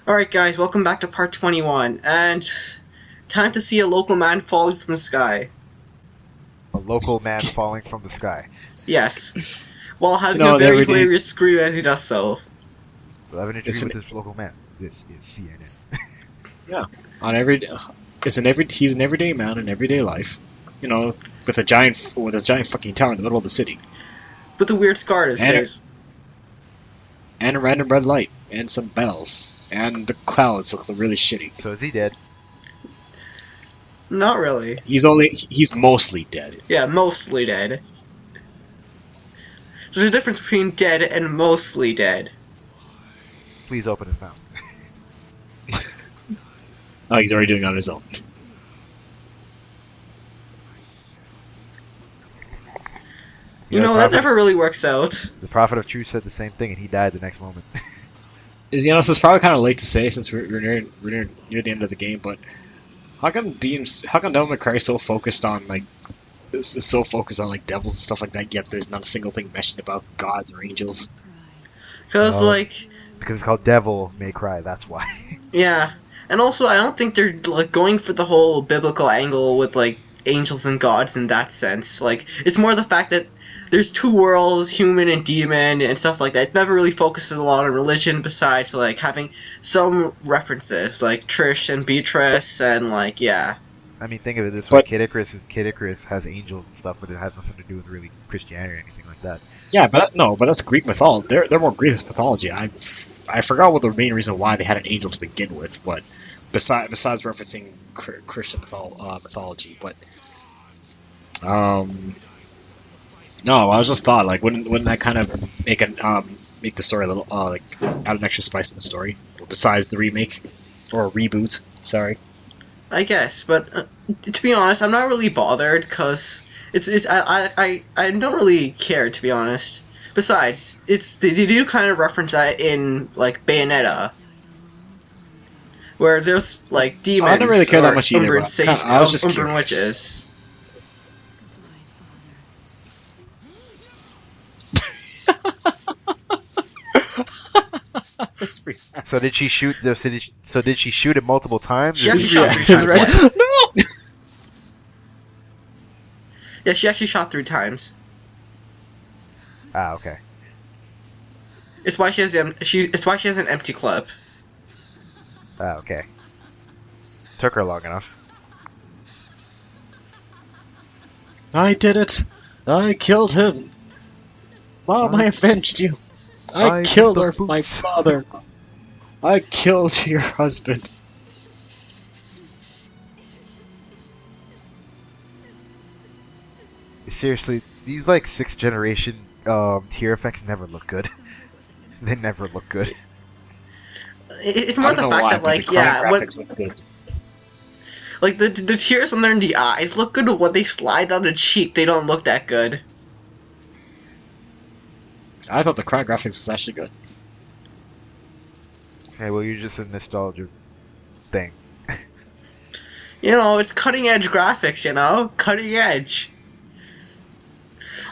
Alright guys, welcome back to part 21, and time to see a local man falling from the sky. A local man falling from the sky. Yes. While having a very hilarious scream as he does so. We'll have an interview with this local man. This is CNN. Yeah. He's an everyday man in everyday life. You know, with a giant fucking tower in the middle of the city. With a weird scar on his face. And a random red light. And some bells. And the clouds look really shitty. So is he dead? Not really. He's mostly dead. Yeah, mostly dead. There's a difference between dead and mostly dead. Please open his mouth. Oh, he's already doing it on his own. You know, that never really works out. The Prophet of Truth said the same thing, and he died the next moment. You know, so it's probably kind of late to say since we're near the end of the game, but how come Devil May Cry is so focused on like devils and stuff like that, yet there's not a single thing mentioned about gods or angels? Because it's called Devil May Cry, that's why. Yeah, and also I don't think they're like going for the whole biblical angle with like angels and gods in that sense. Like, it's more the fact that there's two worlds, human and demon, and stuff like that. It never really focuses a lot on religion besides, like, having some references, like Trish and Beatrice, and, like, yeah. I mean, think of it this way. Kid Icarus has angels and stuff, but it has nothing to do with really Christianity or anything like that. Yeah, but that's Greek mythology. They're more Greek mythology. I forgot what the main reason why they had an angel to begin with, but besides referencing Christian mythology, but no, I was just thought, like, wouldn't that kind of make the story a little like add an extra spice in the story besides the remake or reboot? Sorry. I guess, but to be honest, I'm not really bothered because I don't really care, to be honest. Besides, they do kind of reference that in like Bayonetta, where there's like demons. I don't really care that much either. I was just curious. Witches. So did she shoot? So did she shoot it multiple times? She actually shot 3 times. No! Yeah, she actually shot 3 times. Ah, okay. It's why she has an empty clip. Ah, okay. Took her long enough. I did it. I killed him. Mom, I avenged you. I killed my father. I killed your husband. Seriously, these like 6th generation tear effects never look good. They never look good. It's more the fact that, like, yeah, like the tears when they're in the eyes look good, but when they slide down the cheek, they don't look that good. I thought the crowd graphics was actually good. Okay, well, you're just a nostalgia thing. You know, it's cutting edge graphics. You know, cutting edge.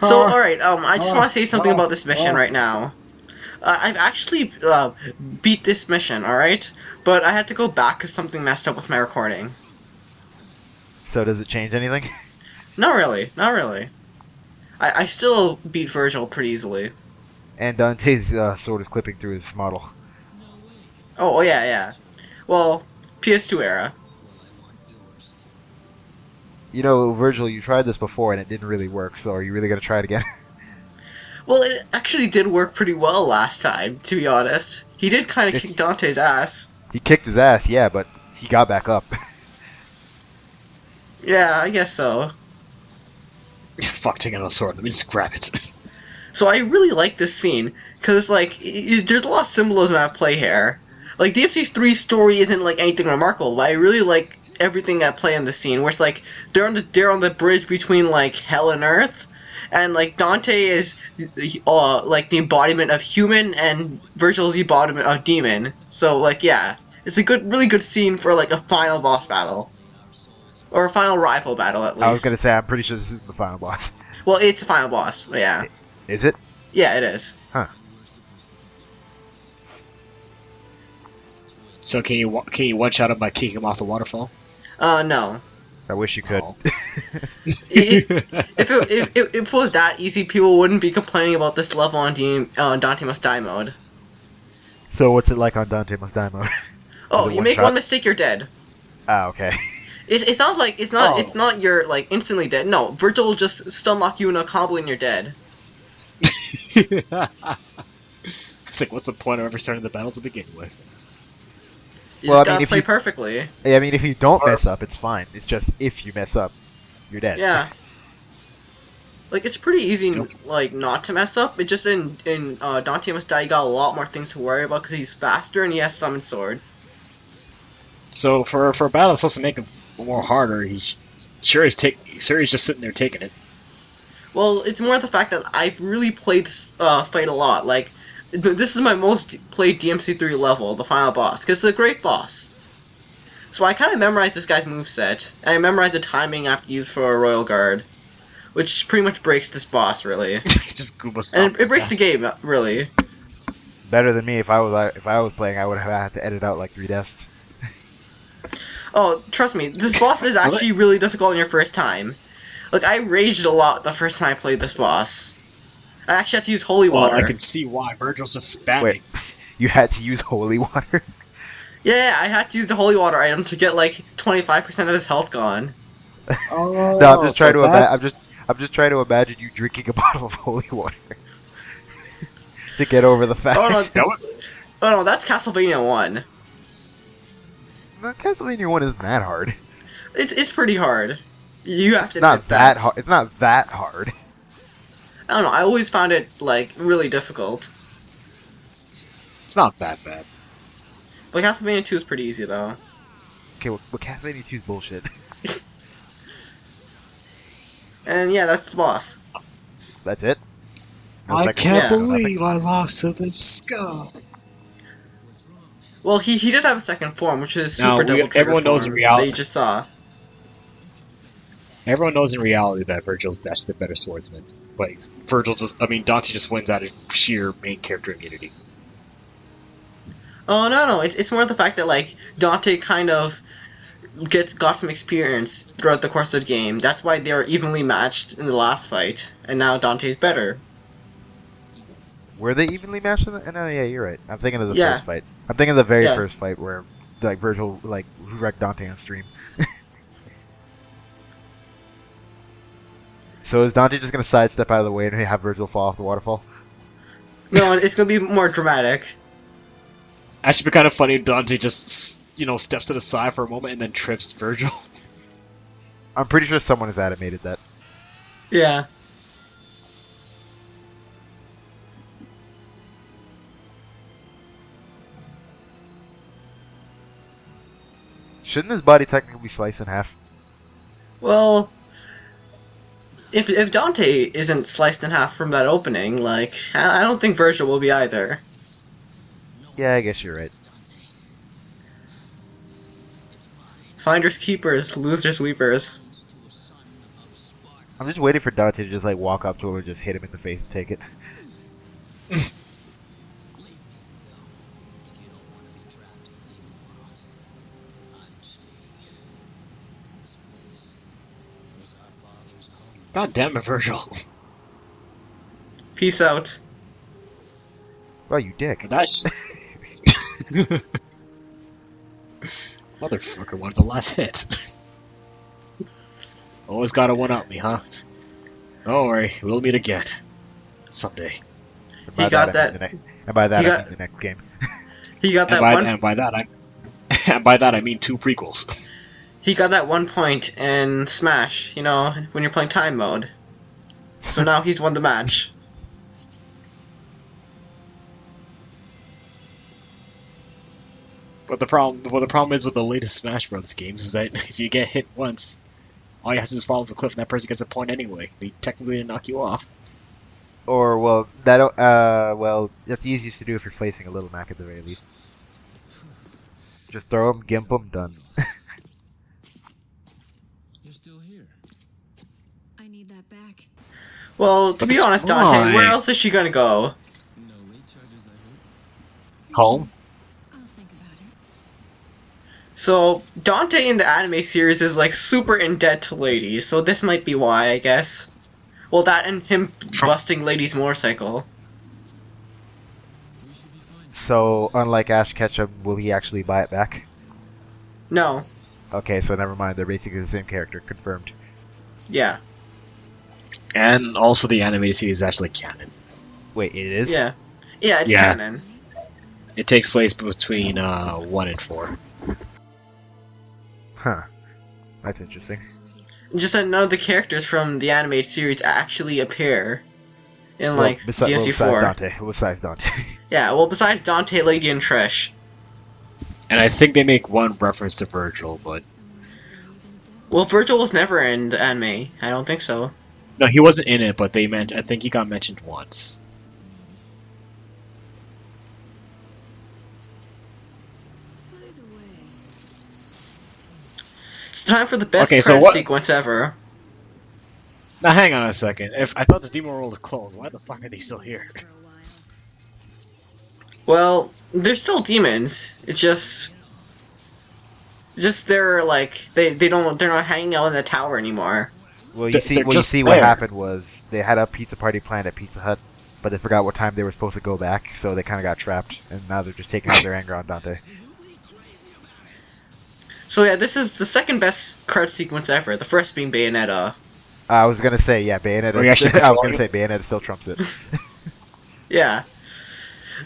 So, all right. I just want to say something about this mission right now. I've actually beat this mission. All right, but I had to go back because something messed up with my recording. So does it change anything? Not really. Not really. I still beat Virgil pretty easily. And Dante's sword is clipping through his model. Oh yeah, yeah. Well, PS2 era. You know, Virgil, you tried this before and it didn't really work, so are you really going to try it again? Well, it actually did work pretty well last time, to be honest. He did kind of kick Dante's ass. He kicked his ass, yeah, but he got back up. Yeah, I guess so. Fuck, taking out a sword. Let me just grab it. So I really like this scene, because, like, there's a lot of symbolism at play here. Like, DMC3's story isn't, like, anything remarkable, but I really like everything at play in the scene, where it's, like, they're on the bridge between, like, hell and earth, and, like, Dante is, like, the embodiment of human, and Virgil's the embodiment of demon. So, like, yeah, it's a really good scene for, like, a final boss battle. Or a final rival battle, at least. I was going to say, I'm pretty sure this is the final boss. Well, it's a final boss, but yeah. Is it? Yeah, it is. Huh. So can you one shot him by kicking him off the waterfall? No. I wish you could. Oh. If it was that easy, people wouldn't be complaining about this level on Dante Must Die mode. So what's it like on Dante Must Die mode? Oh, it you one make shot? one mistake, you're dead. Ah, okay. It's not like it's not you're like instantly dead. No, Virgil will just stun lock you in a combo and you're dead. It's like, what's the point of ever starting the battle to begin with? You Well, just I mean, gotta if play you- perfectly. I mean, if you don't mess up, it's fine. It's just if you mess up, you're dead. Yeah. Like it's pretty easy, like not to mess up. It just in Dante Must Die, you got a lot more things to worry about because he's faster and he has summon swords. So for a battle that's supposed to make him more harder, he's just sitting there taking it. Well, it's more the fact that I've really played this fight a lot. Like, this is my most played DMC3 level, the final boss, because it's a great boss. So I kind of memorized this guy's moveset, and I memorized the timing I have to use for a Royal Guard, which pretty much breaks this boss, really. Just Goomba And stomp. it breaks the game, really. Better than me. If I was playing, I would have had to edit out like 3 deaths. Oh, trust me, this boss is actually really difficult on your first time. Like, I raged a lot the first time I played this boss. I actually had to use holy Well, water. I can see why. Virgil's just spamming. Wait, you had to use holy water? Yeah, I had to use the holy water item to get like 25% of his health gone. Oh, No, I'm just trying to I'm just trying to imagine you drinking a bottle of holy water to get over the fact. Oh no, that's Castlevania 1. No, Castlevania 1 isn't that hard. It's pretty hard. You have It's to not admit that hard. It's not that hard. I don't know, I always found it, like, really difficult. It's not that bad. But Castlevania 2 is pretty easy, though. Okay, well Castlevania 2 is bullshit. And yeah, that's the boss. That's it? No I second- can't Yeah. believe I lost to the skull. Well, he did have a second form, which is Now, Super Double Trigger everyone knows form in reality- that you just saw. Everyone knows in reality that Virgil's the better swordsman. But Dante just wins out of sheer main character immunity. Oh, no, it's more the fact that, like, Dante kind of got some experience throughout the course of the game. That's why they were evenly matched in the last fight, and now Dante's better. Were they evenly matched in the... No, yeah, you're right. I'm thinking of the Yeah. first fight. I'm thinking of the very Yeah. first fight where, like, Virgil, like, wrecked Dante on stream. So is Dante just gonna sidestep out of the way and have Virgil fall off the waterfall? No, it's gonna be more dramatic. Actually, be kind of funny if Dante just, steps to the side for a moment and then trips Virgil. I'm pretty sure someone has animated that. Yeah. Shouldn't his body technically be sliced in half? Well, if Dante isn't sliced in half from that opening, like, I don't think Virgil will be either. Yeah, I guess you're right. Finders keepers, losers weepers. I'm just waiting for Dante to just, like, walk up to him and just hit him in the face and take it. God damn it, Virgil. Peace out. Oh, you dick. That's... Motherfucker wanted the last hit. Always gotta one-up me, huh? Don't worry, we'll meet again. Someday. And by He got I mean that. And by that, he I got- mean the next game. He got that And by that I mean 2 prequels. He got that 1 point in Smash, when you're playing time mode. So now he's won the match. But the problem is with the latest Smash Bros. Games is that if you get hit once, all you have to do is fall off the cliff and that person gets a point anyway. They technically didn't knock you off. Or, well, that's the easiest to do if you're facing a Little Mac at the very least. Just throw him, gimp him, done. You're still here. I need that back. Well, to But be it's honest, Dante, fine. where else is she gonna go? No late charges, I hope. Home? I'll think about it. So Dante in the anime series is like super in debt to ladies, so this might be why, I guess. Well, that and him busting Lady's motorcycle. So, unlike Ash Ketchum, will he actually buy it back? No. Okay, so never mind. They're basically the same character. Confirmed. Yeah. And also the animated series is actually canon. Wait, it is? Yeah. Yeah, it's Yeah. canon. It takes place between 1 and 4. Huh. That's interesting. Just that none of the characters from the animated series actually appear in like DMC4. Besides Dante. Yeah, well, besides Dante, Lady, and Trish. And I think they make one reference to Virgil, but... Well, Virgil was never in the anime. I don't think so. No, he wasn't in it, but I think he got mentioned once. By the way, It's time for the best Okay, so credit what- sequence ever. Now, hang on a second. If I thought the Demon World was closed, why the fuck are they still here? for a while. Well, they're still demons. It's just they're like they're not hanging out in the tower anymore. Well, They're just what there. happened was they had a pizza party planned at Pizza Hut, but they forgot what time they were supposed to go back, so they kind of got trapped, and now they're just taking out their anger on Dante. So yeah, this is the second best credit sequence ever. The first being Bayonetta. I was gonna say, yeah, Bayonetta. Are you actually I was controlling gonna say Bayonetta still trumps it. Yeah.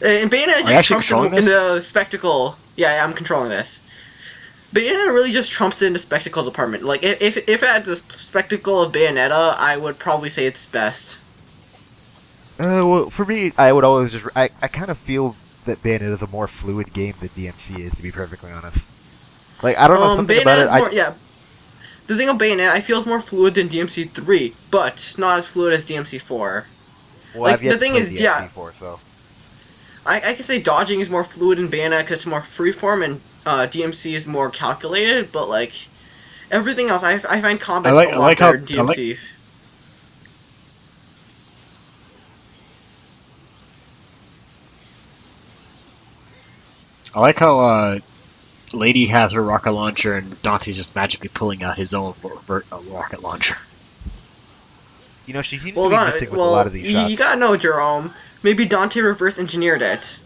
And Bayonetta Are you just actually trumps controlling in this? the spectacle. Yeah, I'm controlling this. Bayonetta really just trumps it in the spectacle department. Like, if it had the spectacle of Bayonetta, I would probably say it's best. Well, for me, I would always just I kind of feel that Bayonetta is a more fluid game than DMC is, to be perfectly honest. Like, I don't know something about it. Bayonetta's more, yeah. The thing of Bayonetta, I feel it's more fluid than DMC 3, but not as fluid as DMC 4. Well, like, I've yet the to thing play is, DMC yeah. 4, so. I can say dodging is more fluid in Bayonetta because it's more freeform, and DMC is more calculated, but like everything else, I find combat a lot better in DMC. I like how Lady has her rocket launcher and Dante's just magically pulling out his own rocket launcher. You know, she seems Well, to be missing with a lot of these shots. you gotta know, Jerome. Maybe Dante reverse engineered it.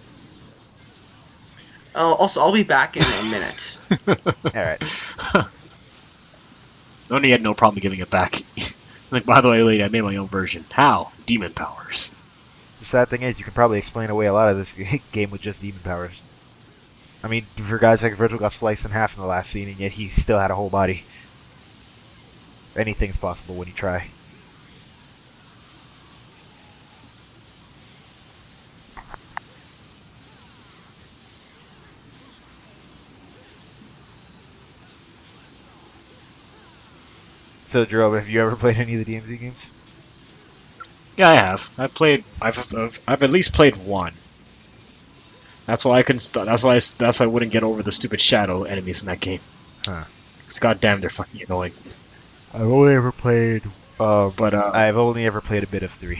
Also, I'll be back in a minute. Alright. Only had no problem giving it back. It's like, by the way, Lady, I made my own version. How? Demon powers. The sad thing is, you can probably explain away a lot of this game with just demon powers. I mean, for guys like Virgil got sliced in half in the last scene, and yet he still had a whole body. Anything's possible when you try. So, Jerome, have you ever played any of the DMZ games? Yeah, I have. I've at least played one. That's why I couldn't. That's why I wouldn't get over the stupid shadow enemies in that game. Huh. Because goddamn, they're fucking annoying. I've only ever played. But I've only ever played a bit of 3.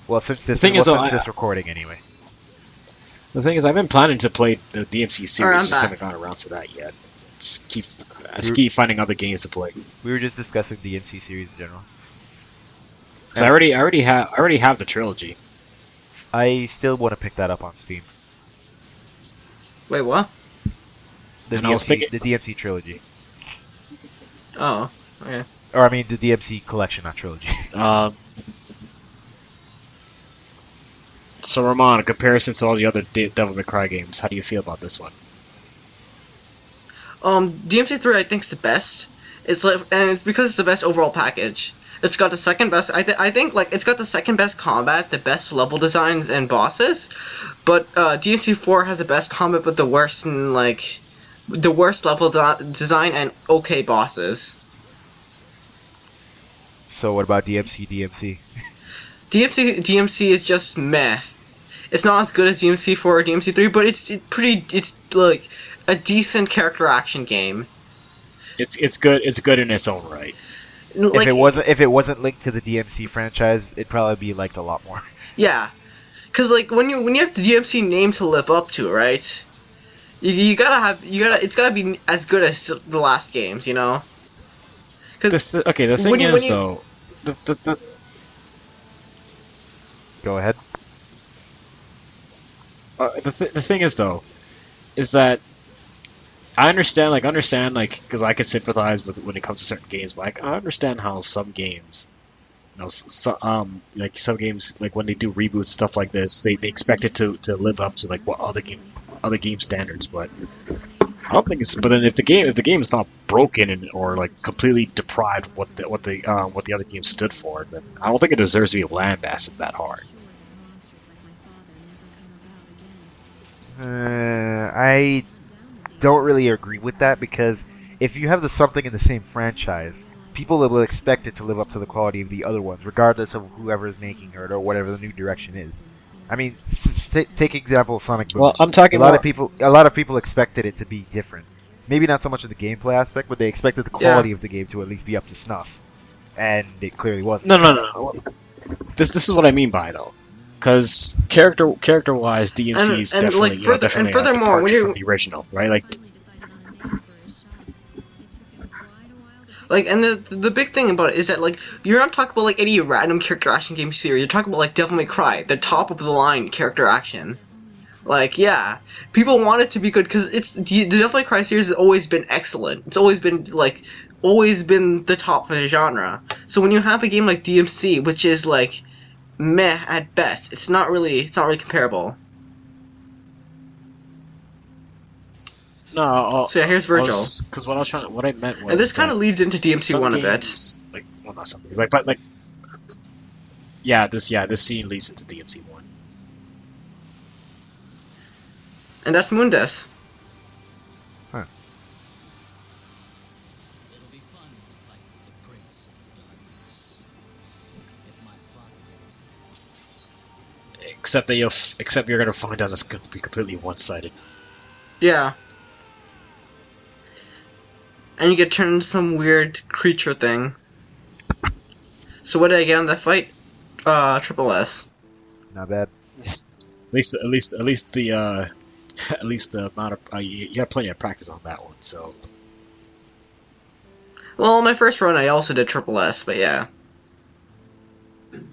Well, since this recording, anyway. The thing is, I've been planning to play the DMC series, I'm just back. haven't gotten around to that yet. I just keep finding other games to play. We were just discussing the DMC series in general. 'Cause I already have the trilogy. I still want to pick that up on Steam. Wait, what? The And I was thinking- the DMC trilogy, Oh, okay. or I mean the DMC collection, not trilogy. So Ramon, in comparison to all the other Devil May Cry games, how do you feel about this one? DMC 3 I think's the best. It's like, and it's because it's the best overall package. It's got the second best. I think like it's got the second best combat, the best level designs and bosses, but DMC 4 has the best combat but the worst level design and okay bosses. So what about DMC? DMC is just meh. It's not as good as DMC 4 or DMC 3, but it's like a decent character action game. It's good. It's good in its own right. Like, if it wasn't linked to the DMC franchise, it'd probably be liked a lot more. yeah, because like when you have the DMC name to live up to, right? You gotta have it's gotta be as good as the last games, you know. Because Okay, the thing is though, Go ahead. the thing is though, is that I understand, because I can sympathize with when it comes to certain games, but I understand how some games, like some games, like when they do reboots and stuff like this, they expect it to live up to like what other game standards, but I don't think it's. But then if the game is not broken or like completely deprived of what the other game stood for, then I don't think it deserves to be lambasted that hard. I don't really agree with that because if you have something in the same franchise, people will expect it to live up to the quality of the other ones, regardless of whoever is making it or whatever the new direction is. I mean, take example Sonic Boom. Well, I'm talking a lot of people expected it to be different. Maybe not so much of the gameplay aspect, but they expected the quality of the game to at least be up to snuff, and it clearly wasn't. No. This is what I mean by though, because character wise, DMC is definitely definitely furthermore, when from the original, right? Like, and the big thing about it is that, like, you're not talking about, like, any random character action game series. You're talking about, like, Devil May Cry, the top of the line character action. Like, yeah, people want it to be good because the Devil May Cry series has always been excellent. It's always been, like, the top of the genre. So when you have a game like DMC, which is, like, meh at best, it's not really comparable. No. So yeah, here's Virgil. Because what I meant was. And this kind of leads into DMC 1 a bit. Like, well, not some games, but yeah, this scene leads into DMC 1. And that's Mundes. Huh. Except you're gonna find out it's gonna be completely one-sided. Yeah. And you get turned into some weird creature thing. So what did I get on that fight? Triple S. Not bad. At least the at least the amount of you got plenty of practice on that one. So. Well, my first run I also did Triple S, but yeah.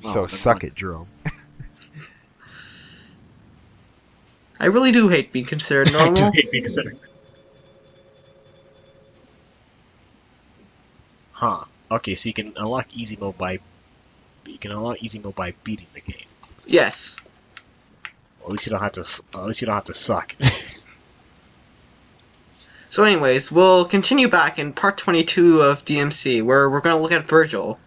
So suck it, Jerome. I really do hate being considered I normal. do hate being considered. Huh. Okay, so you can unlock easy mode by beating the game. Yes. Well, at least you don't have to suck. So anyways, we'll continue back in part 22 of DMC, where we're going to look at Virgil.